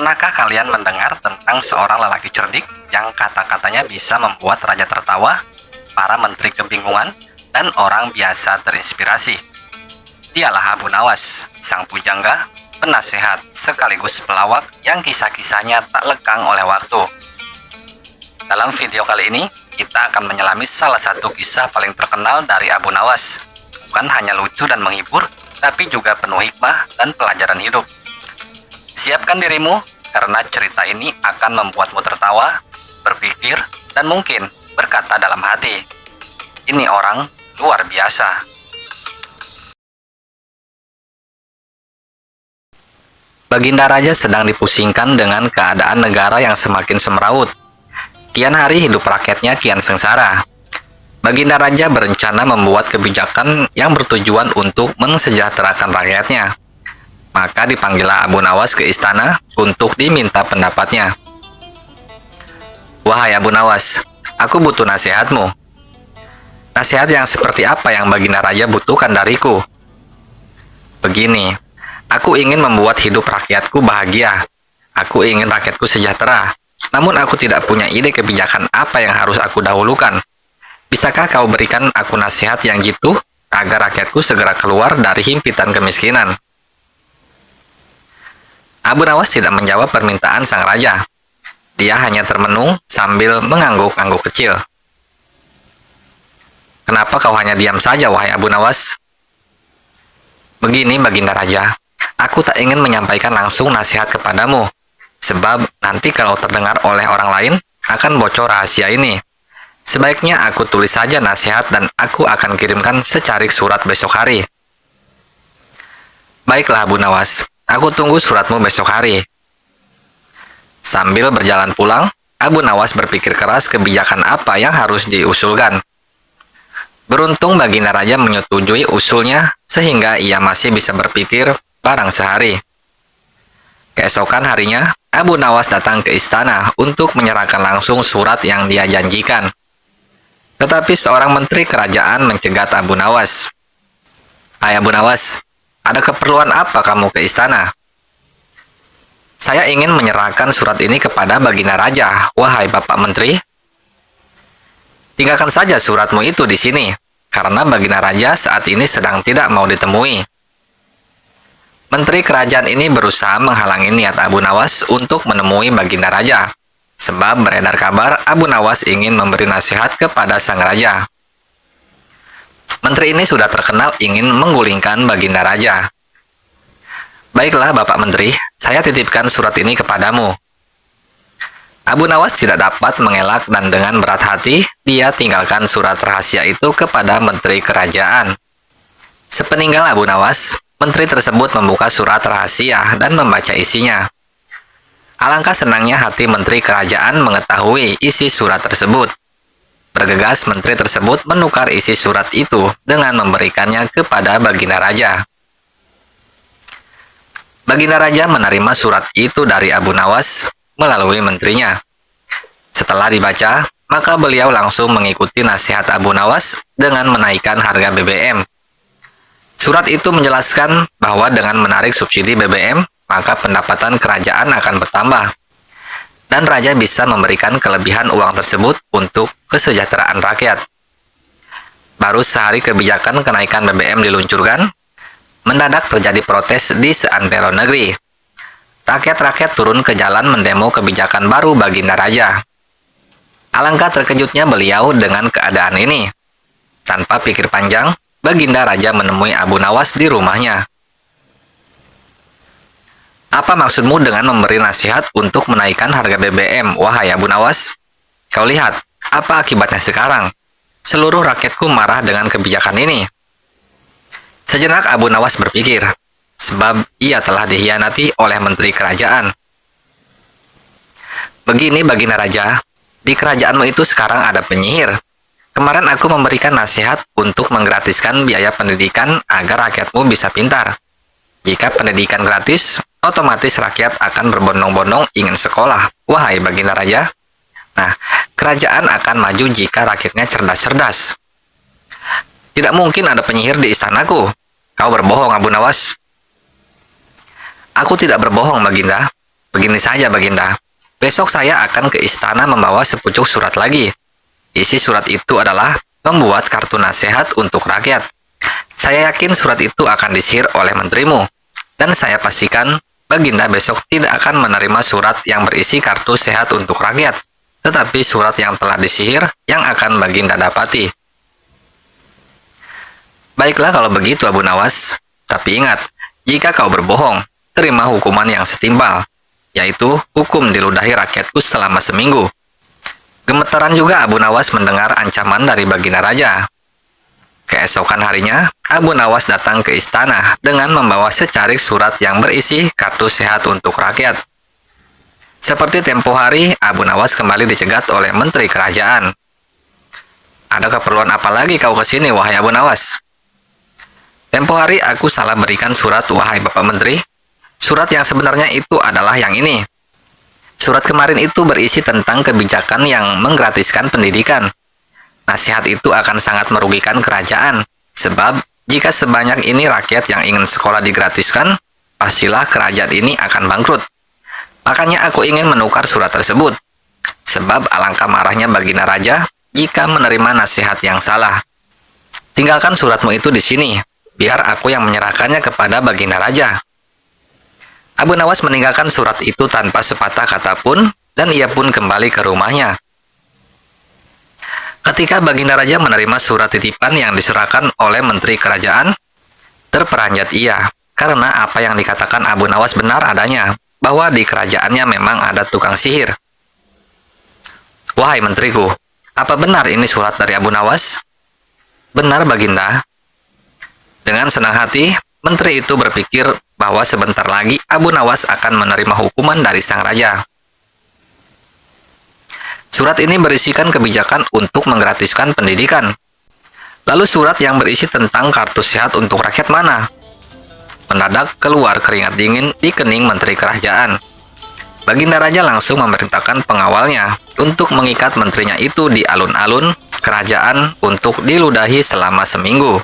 Pernahkah kalian mendengar tentang seorang lelaki cerdik yang kata-katanya bisa membuat raja tertawa, para menteri kebingungan, dan orang biasa terinspirasi? Dialah Abu Nawas, sang pujangga, penasehat sekaligus pelawak yang kisah-kisahnya tak lekang oleh waktu. Dalam video kali ini, kita akan menyelami salah satu kisah paling terkenal dari Abu Nawas. Bukan hanya lucu dan menghibur, tapi juga penuh hikmah dan pelajaran hidup. Siapkan dirimu, karena cerita ini akan membuatmu tertawa, berpikir, dan mungkin berkata dalam hati, "Ini orang luar biasa." Baginda Raja sedang dipusingkan dengan keadaan negara yang semakin semrawut. Kian hari hidup rakyatnya kian sengsara. Baginda Raja berencana membuat kebijakan yang bertujuan untuk mensejahterakan rakyatnya. Maka dipanggillah Abu Nawas ke istana untuk diminta pendapatnya. "Wahai Abu Nawas, aku butuh nasihatmu." "Nasihat yang seperti apa yang Baginda Raja butuhkan dariku?" "Begini, aku ingin membuat hidup rakyatku bahagia. Aku ingin rakyatku sejahtera. Namun aku tidak punya ide kebijakan apa yang harus aku dahulukan. Bisakah kau berikan aku nasihat yang jitu agar rakyatku segera keluar dari himpitan kemiskinan?" Abu Nawas tidak menjawab permintaan sang raja. Dia hanya termenung sambil mengangguk-angguk kecil. "Kenapa kau hanya diam saja, wahai Abu Nawas?" "Begini, Baginda Raja, aku tak ingin menyampaikan langsung nasihat kepadamu, sebab nanti kalau terdengar oleh orang lain akan bocor rahasia ini. Sebaiknya aku tulis saja nasihat dan aku akan kirimkan secarik surat besok hari." "Baiklah Abu Nawas, aku tunggu suratmu besok hari." Sambil berjalan pulang, Abu Nawas berpikir keras kebijakan apa yang harus diusulkan. Beruntung Baginda Raja menyetujui usulnya sehingga ia masih bisa berpikir barang sehari. Keesokan harinya, Abu Nawas datang ke istana untuk menyerahkan langsung surat yang dia janjikan. Tetapi seorang menteri kerajaan mencegat Abu Nawas. "Hai Abu Nawas, ada keperluan apa kamu ke istana?" "Saya ingin menyerahkan surat ini kepada Baginda Raja, wahai Bapak Menteri." "Tinggalkan saja suratmu itu di sini, karena Baginda Raja saat ini sedang tidak mau ditemui." Menteri kerajaan ini berusaha menghalangi niat Abu Nawas untuk menemui Baginda Raja, sebab beredar kabar Abu Nawas ingin memberi nasihat kepada sang raja. Menteri ini sudah terkenal ingin menggulingkan Baginda Raja. "Baiklah Bapak Menteri, saya titipkan surat ini kepadamu." Abu Nawas tidak dapat mengelak dan dengan berat hati, dia tinggalkan surat rahasia itu kepada Menteri Kerajaan. Sepeninggal Abu Nawas, Menteri tersebut membuka surat rahasia dan membaca isinya. Alangkah senangnya hati Menteri Kerajaan mengetahui isi surat tersebut. Bergegas Menteri tersebut menukar isi surat itu dengan memberikannya kepada Baginda Raja. Baginda Raja menerima surat itu dari Abu Nawas melalui menterinya. Setelah dibaca, maka beliau langsung mengikuti nasihat Abu Nawas dengan menaikkan harga BBM. Surat itu menjelaskan bahwa dengan menarik subsidi BBM, maka pendapatan kerajaan akan bertambah. Dan Raja bisa memberikan kelebihan uang tersebut untuk kesejahteraan rakyat. Baru sehari kebijakan kenaikan BBM diluncurkan, mendadak terjadi protes di seantero negeri. Rakyat-rakyat turun ke jalan mendemo kebijakan baru Baginda Raja. Alangkah terkejutnya beliau dengan keadaan ini. Tanpa pikir panjang, Baginda Raja menemui Abu Nawas di rumahnya. "Apa maksudmu dengan memberi nasihat untuk menaikkan harga BBM, wahai Abu Nawas? Kau lihat, apa akibatnya sekarang? Seluruh rakyatku marah dengan kebijakan ini." Sejenak Abu Nawas berpikir, sebab ia telah dikhianati oleh Menteri Kerajaan. "Begini Baginda Raja, di kerajaanmu itu sekarang ada penyihir. Kemarin aku memberikan nasihat untuk menggratiskan biaya pendidikan agar rakyatmu bisa pintar. Jika pendidikan gratis, otomatis rakyat akan berbondong-bondong ingin sekolah, wahai Baginda Raja. Nah, kerajaan akan maju jika rakyatnya cerdas-cerdas. Tidak mungkin ada penyihir di istanaku. Kau berbohong, Abu Nawas." "Aku tidak berbohong, Baginda. Begini saja, Baginda. Besok saya akan ke istana membawa sepucuk surat lagi. Isi surat itu adalah membuat kartu nasihat untuk rakyat. Saya yakin surat itu akan disihir oleh menterimu. Dan saya pastikan Baginda besok tidak akan menerima surat yang berisi kartu sehat untuk rakyat, tetapi surat yang telah disihir yang akan Baginda dapati. Baiklah kalau begitu, Abu Nawas. Tapi ingat, jika kau berbohong, terima hukuman yang setimpal, yaitu hukum diludahi rakyatku selama seminggu. Gemetaran juga Abu Nawas mendengar ancaman dari Baginda Raja. Keesokan harinya, Abu Nawas datang ke istana dengan membawa secarik surat yang berisi kartu sehat untuk rakyat. Seperti tempo hari, Abu Nawas kembali dicegat oleh menteri kerajaan. Ada keperluan apa lagi kau kesini, wahai Abu Nawas? Tempo hari aku salah berikan surat, wahai Bapak Menteri. Surat yang sebenarnya itu adalah yang ini. Surat kemarin itu berisi tentang kebijakan yang menggratiskan pendidikan. Nasihat itu akan sangat merugikan kerajaan, sebab jika sebanyak ini rakyat yang ingin sekolah digratiskan, pastilah kerajaan ini akan bangkrut. Makanya aku ingin menukar surat tersebut, sebab alangkah marahnya Baginda Raja jika menerima nasihat yang salah. Tinggalkan suratmu itu di sini, biar aku yang menyerahkannya kepada Baginda Raja. Abu Nawas meninggalkan surat itu tanpa sepatah kata pun, dan ia pun kembali ke rumahnya. Ketika Baginda Raja menerima surat titipan yang diserahkan oleh menteri kerajaan, terperanjat ia, karena apa yang dikatakan Abu Nawas benar adanya, bahwa di kerajaannya memang ada tukang sihir. Wahai menteriku, apa benar ini surat dari Abu Nawas? Benar, Baginda. Dengan senang hati, menteri itu berpikir bahwa sebentar lagi Abu Nawas akan menerima hukuman dari sang raja. Surat ini berisikan kebijakan untuk menggratiskan pendidikan. Lalu surat yang berisi tentang kartu sehat untuk rakyat mana? Mendadak keluar keringat dingin di kening menteri kerajaan. Baginda Raja langsung memerintahkan pengawalnya untuk mengikat menterinya itu di alun-alun kerajaan untuk diludahi selama seminggu.